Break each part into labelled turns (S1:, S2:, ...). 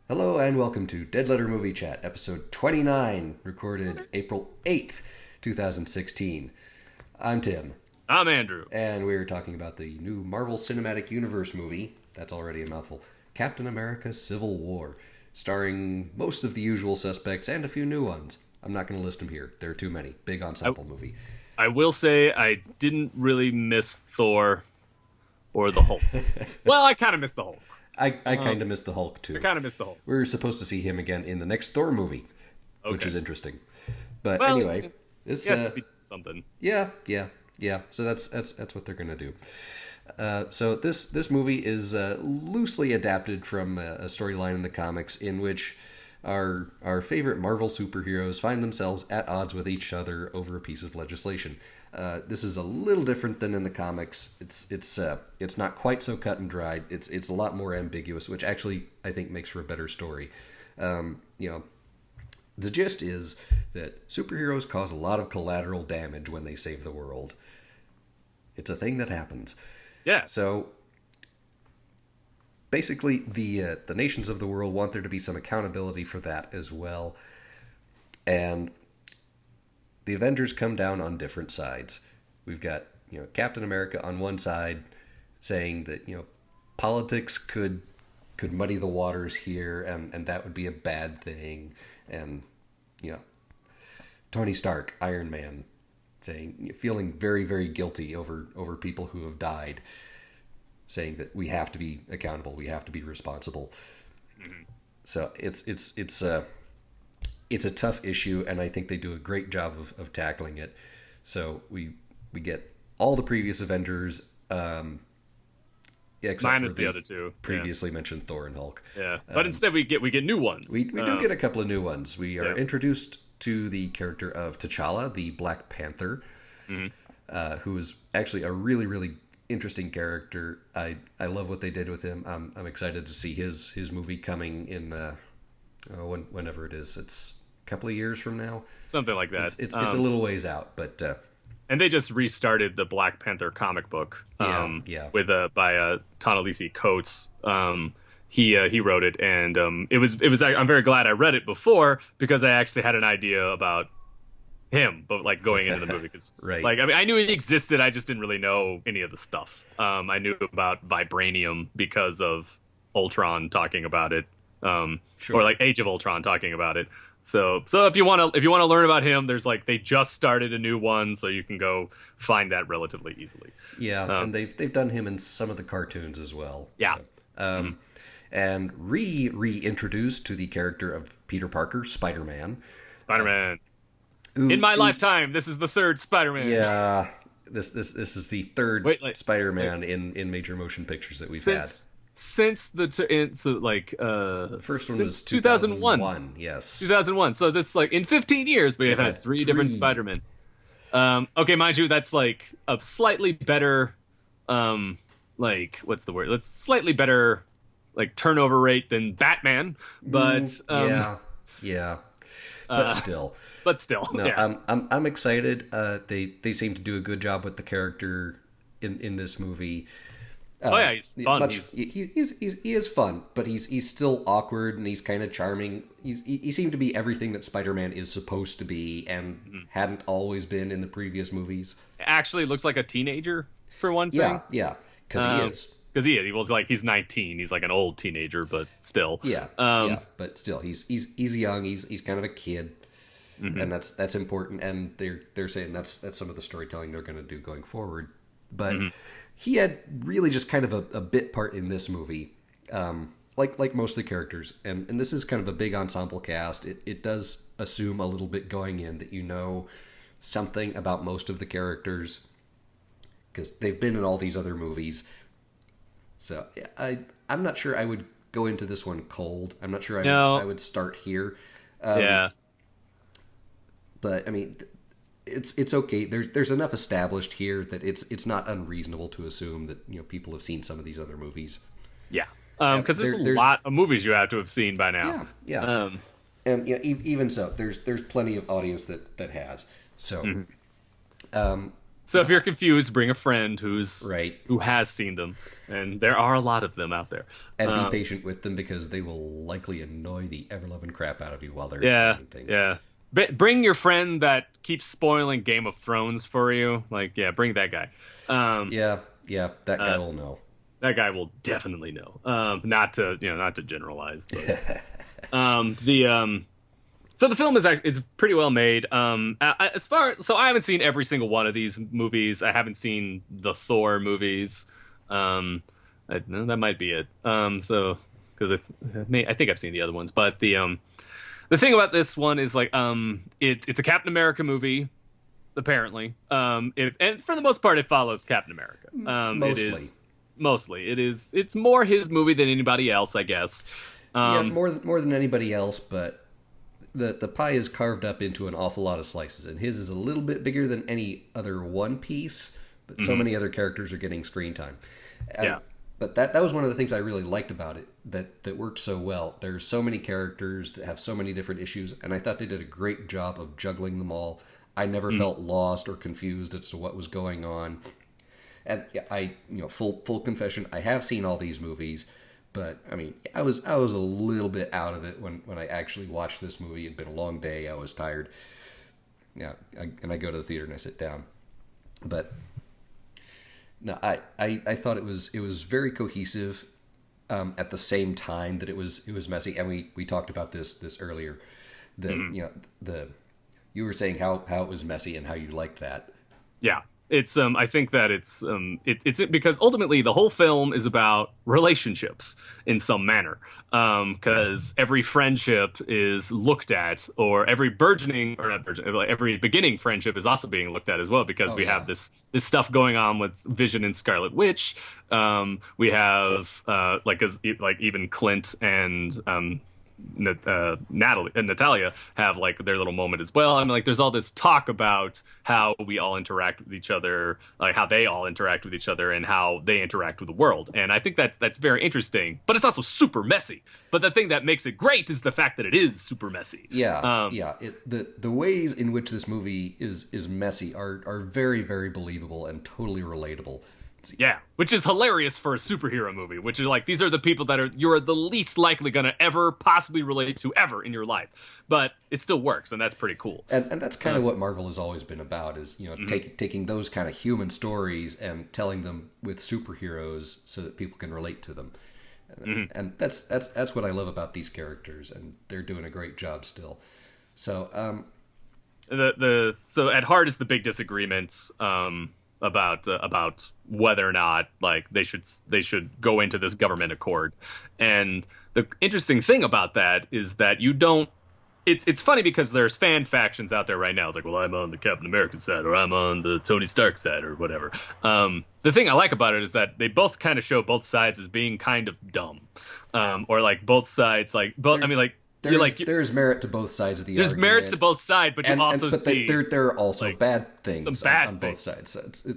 S1: Hello and welcome to Dead Letter Movie Chat, episode 29, recorded April 8th, 2016. I'm Tim.
S2: I'm Andrew.
S1: And we're talking about the new Marvel Cinematic Universe movie, that's already a mouthful, Captain America Civil War, starring most of the usual suspects and a few new ones. I'm not going to list them here. There are too many. Big ensemble movie.
S2: I will say I didn't really miss Thor or the Hulk. Well, I kind of missed the Hulk.
S1: I kind of missed the Hulk, too.
S2: I kind of missed the Hulk.
S1: We're supposed to see him again in the next Thor movie, which is interesting. But
S2: Well,
S1: anyway, this
S2: Yes, something.
S1: Yeah. So that's what they're gonna do. So this movie is loosely adapted from a storyline in the comics in which our favorite Marvel superheroes find themselves at odds with each other over a piece of legislation. This is a little different than in the comics. It's not quite so cut and dried. It's a lot more ambiguous, which actually I think makes for a better story. The gist is that superheroes cause a lot of collateral damage when they save the world. It's a thing that happens.
S2: Yeah.
S1: So basically, the nations of the world want there to be some accountability for that as well, and the Avengers come down on different sides. We've got Captain America on one side saying that politics could muddy the waters here, and that would be a bad thing, and Tony Stark, Iron Man, feeling very, very guilty over people who have died, saying that we have to be accountable, we have to be responsible. Mm-hmm. So it's a tough issue, and I think they do a great job of tackling it. So we get all the previous Avengers, except
S2: minus
S1: for
S2: the other two
S1: previously mentioned Thor and Hulk.
S2: Yeah, but instead we get new ones.
S1: We do get a couple of new ones. We are introduced to the character of T'Challa, the Black Panther, who is actually a really, really interesting character. I love what they did with him. I'm excited to see his movie coming in whenever it is. It's a couple of years from now.
S2: Something like that.
S1: It's a little ways out, but
S2: and they just restarted the Black Panther comic book. With by Ta-Nehisi Coates. He wrote it, and it was. I'm very glad I read it before because I actually had an idea about him, but like going into the movie, because
S1: right.
S2: Like I mean, I knew he existed, I just didn't really know any of the stuff. I knew about vibranium because of Ultron talking about it,
S1: Sure.
S2: or like Age of Ultron talking about it. So if you want to learn about him, there's they just started a new one, so you can go find that relatively easily.
S1: Yeah, and they've done him in some of the cartoons as well.
S2: Yeah.
S1: So, and reintroduced to the character of Peter Parker, Spider-Man.
S2: Spider-Man. In my lifetime, this is the third Spider-Man.
S1: Yeah, this is the third Spider-Man in major motion pictures that we've had.
S2: Since the
S1: first one was
S2: 2001.
S1: Yes,
S2: 2001. So this in 15 years we have had three different Spider-Men. Okay, mind you, that's a slightly better what's the word? That's slightly better turnover rate than Batman, but
S1: yeah. But still.
S2: No,
S1: yeah. I'm excited. They seem to do a good job with the character in this movie.
S2: He's fun.
S1: He is fun, but he's still awkward, and he's kind of charming. He seemed to be everything that Spider-Man is supposed to be, and hadn't always been in the previous movies.
S2: Actually looks like a teenager for one thing.
S1: Yeah, because he is.
S2: Because he was he's 19. He's an old teenager, but still.
S1: Yeah, but still, he's young. He's kind of a kid, and that's important. And they're saying that's some of the storytelling they're going to do going forward. But he had really just kind of a bit part in this movie, like most of the characters. And this is kind of a big ensemble cast. It does assume a little bit going in that something about most of the characters because they've been in all these other movies. So I'm not sure I would go into this one cold. I'm not sure I would start here.
S2: But
S1: I mean, it's okay. There's enough established here that it's not unreasonable to assume that people have seen some of these other movies.
S2: Yeah, because there's a lot of movies you have to have seen by now.
S1: Yeah. And even so, there's plenty of audience that has. So,
S2: So if you're confused, bring a friend who has seen them, and there are a lot of them out there.
S1: And be patient with them because they will likely annoy the ever-loving crap out of you while they're explaining things.
S2: Yeah. Bring your friend that keeps spoiling Game of Thrones for you. Like, yeah, bring that guy.
S1: Yeah, that guy will know.
S2: That guy will definitely know. Not to generalize. But, so the film is pretty well made. So I haven't seen every single one of these movies. I haven't seen the Thor movies. That might be it. So because I think I've seen the other ones, but the thing about this one is like it's a Captain America movie, apparently. And for the most part, it follows Captain America. It's more his movie than anybody else, I guess.
S1: More than anybody else, but the pie is carved up into an awful lot of slices, and his is a little bit bigger than any other one piece, but so many other characters are getting screen time. But that was one of the things I really liked about it, that worked so well. There's so many characters that have so many different issues, and I thought they did a great job of juggling them all. I never felt lost or confused as to what was going on. And full confession, I have seen all these movies. But I mean, I was a little bit out of it when I actually watched this movie. It'd been a long day. I was tired. Yeah, and I go to the theater and I sit down. But no, I thought it was very cohesive. At the same time that it was messy, and we talked about this earlier. You were saying how it was messy and how you liked that.
S2: Yeah. It's I think that it's because ultimately the whole film is about relationships in some manner, because every friendship is looked at, or every every beginning friendship is also being looked at as well, because we have this stuff going on with Vision and Scarlet Witch. We have even Clint and Natalia have like their little moment as well. I mean, like there's all this talk about how we all interact with each other, like how they all interact with each other and how they interact with the world. And I think that's very interesting, but it's also super messy. But the thing that makes it great is the fact that it is super messy.
S1: The ways in which this movie is messy are very, very believable and totally relatable.
S2: Yeah, which is hilarious for a superhero movie, which is like, these are the people that you're the least likely going to ever possibly relate to ever in your life. But it still works, and that's pretty cool.
S1: And that's kind of what Marvel has always been about, is, taking those kind of human stories and telling them with superheroes so that people can relate to them. And that's what I love about these characters, and they're doing a great job still. So
S2: so at heart is the big disagreements about whether or not like they should go into this government accord. And the interesting thing about that is that you don't. It's funny because there's fan factions out there right now. It's like, well, I'm on the Captain America side, or I'm on the Tony Stark side, or whatever. The thing I like about it is that they both kind of show both sides as being kind of dumb, or like both sides like both. I mean, like.
S1: There's merit to both sides of the argument.
S2: There's merits to both sides, but you also see
S1: there are also like, bad things on both
S2: things.
S1: sides.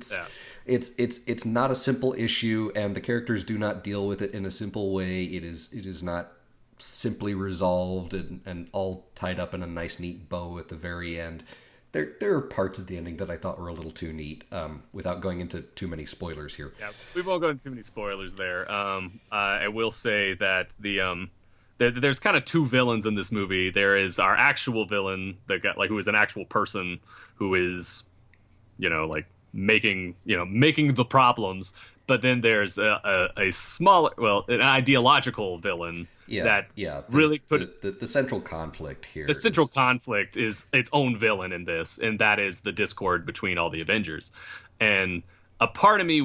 S1: So it's not a simple issue, and the characters do not deal with it in a simple way. It is not simply resolved and all tied up in a nice, neat bow at the very end. There are parts of the ending that I thought were a little too neat, without going into too many spoilers here.
S2: Yeah, we won't go into too many spoilers there. I will say that there's kind of two villains in this movie. There is our actual villain, who is an actual person who is, making the problems. But then there's a smaller, an ideological villain really could.
S1: The central conflict here.
S2: The central conflict is its own villain in this, and that is the discord between all the Avengers. And a part of me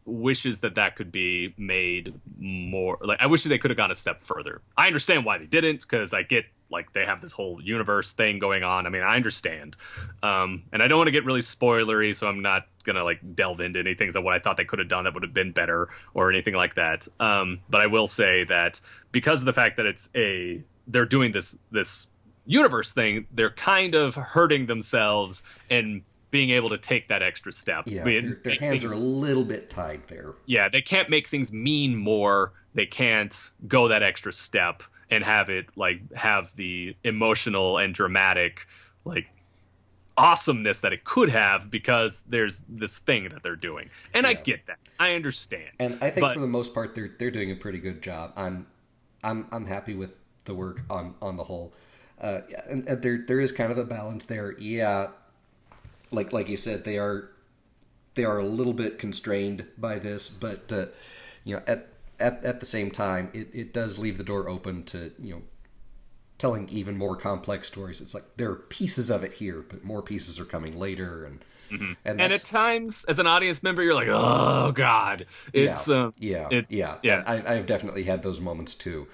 S2: wishes that could be made more. Like, I wish they could have gone a step further. I understand why they didn't, because I get like they have this whole universe thing going on. I mean, I understand, and I don't want to get really spoilery, so I'm not gonna like delve into any things of what I thought they could have done that would have been better or anything like that. But I will say that because of the fact that they're doing this universe thing, they're kind of hurting themselves and being able to take that extra step.
S1: Yeah, their hands are a little bit tied there.
S2: Yeah, they can't make things mean more. They can't go that extra step and have the emotional and dramatic, like, awesomeness that it could have because there's this thing that they're doing. And I get that. I understand.
S1: And I think for the most part they're doing a pretty good job. I'm happy with the work on the whole. And there is kind of a balance there. Yeah, like you said, they are a little bit constrained by this, but at the same time, it does leave the door open to telling even more complex stories. It's like there are pieces of it here, but more pieces are coming later, and
S2: at times, as an audience member, you're like, oh god, it's
S1: I've definitely had those moments too.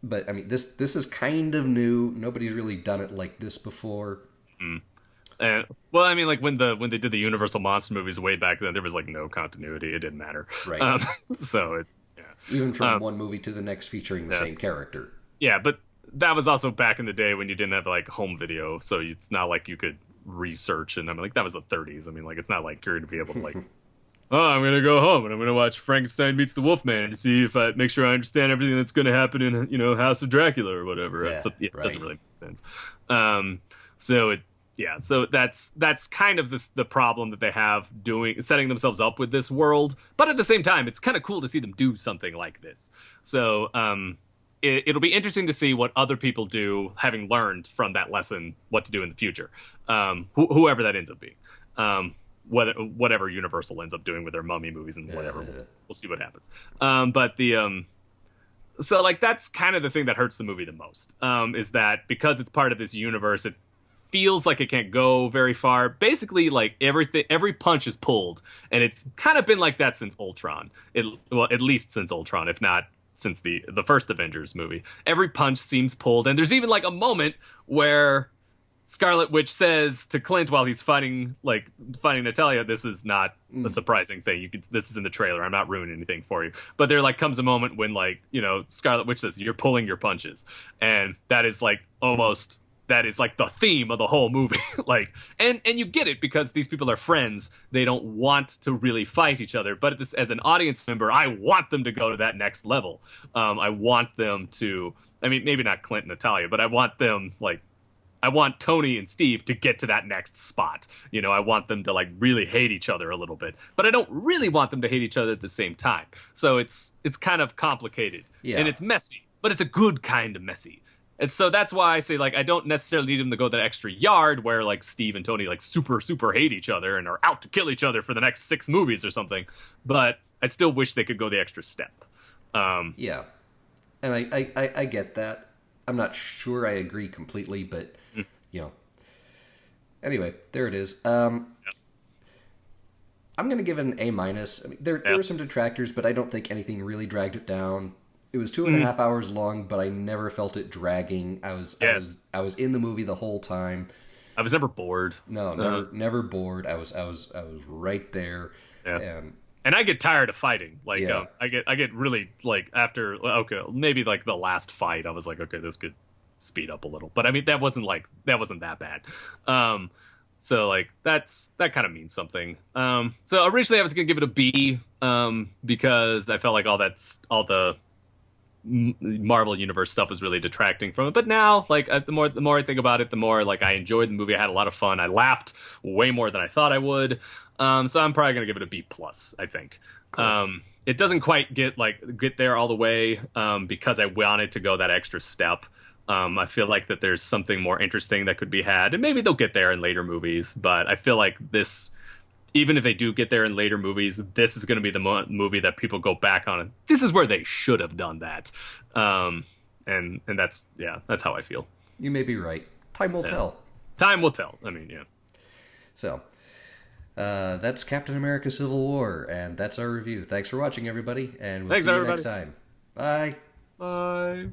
S1: But I mean, this is kind of new. Nobody's really done it like this before.
S2: And well, I mean, like when they did the Universal monster movies way back then, there was like no continuity. It didn't matter.
S1: Right.
S2: So
S1: even from one movie to the next featuring the same character.
S2: Yeah, but that was also back in the day when you didn't have like home video, so it's not like you could research. And I mean, like that was the 30s. I mean, like it's not like you're going to be able to like, oh, I'm going to go home and I'm going to watch Frankenstein Meets the Wolfman and see if I make sure I understand everything that's going to happen in House of Dracula or whatever.
S1: Yeah,
S2: it doesn't really make sense. So that's kind of the problem that they have setting themselves up with this world. But at the same time, it's kind of cool to see them do something like this. So it'll be interesting to see what other people do, having learned from that lesson what to do in the future. Whoever that ends up being, whatever Universal ends up doing with their Mummy movies and whatever, we'll see what happens. So like that's kind of the thing that hurts the movie the most, is that because it's part of this universe, it feels like it can't go very far. Basically, like every punch is pulled, and it's kind of been like that since Ultron. At least since Ultron, if not since the first Avengers movie. Every punch seems pulled, and there's even like a moment where Scarlet Witch says to Clint while he's fighting Natalia, "This is not a surprising thing. This is in the trailer. I'm not ruining anything for you." But there like comes a moment when Scarlet Witch says, "You're pulling your punches," and that is like almost. That is like the theme of the whole movie. And you get it because these people are friends. They don't want to really fight each other. But as an audience member, I want them to go to that next level. I want them to, I mean, maybe not Clint and Natalia, but I want them, I want Tony and Steve to get to that next spot. I want them to really hate each other a little bit, but I don't really want them to hate each other at the same time. So it's kind of complicated and it's messy, but it's a good kind of messy. And so that's why I say, I don't necessarily need them to go that extra yard where, Steve and Tony, super, super hate each other and are out to kill each other for the next 6 movies or something. But I still wish they could go the extra step.
S1: Yeah. And I get that. I'm not sure I agree completely, but, Anyway, there it is. I'm going to give it an A-. I mean, there were some detractors, but I don't think anything really dragged it down. It was 2.5 hours long, but I never felt it dragging. I was in the movie the whole time.
S2: I was never bored.
S1: No, never bored. I was right there.
S2: Yeah. And I get tired of fighting. I get really after maybe the last fight, I was like, okay, this could speed up a little. But I mean, that wasn't that bad. So that kind of means something. So originally I was gonna give it a B, because I felt like all the Marvel Universe stuff was really detracting from it. But now, the more I think about it, the more I enjoyed the movie. I had a lot of fun. I laughed way more than I thought I would. So I'm probably gonna give it a B+, I think. Cool. It doesn't quite get there all the way, because I wanted to go that extra step. I feel like that there's something more interesting that could be had, and maybe they'll get there in later movies. But I feel like this, even if they do get there in later movies, this is going to be the movie that people go back on. And this is where they should have done that. And that's how I feel.
S1: You may be right. Time will tell.
S2: Time will tell. I mean, yeah.
S1: So, that's Captain America Civil War, and that's our review. Thanks for watching, everybody, and we'll see you next time. Bye.
S2: Bye.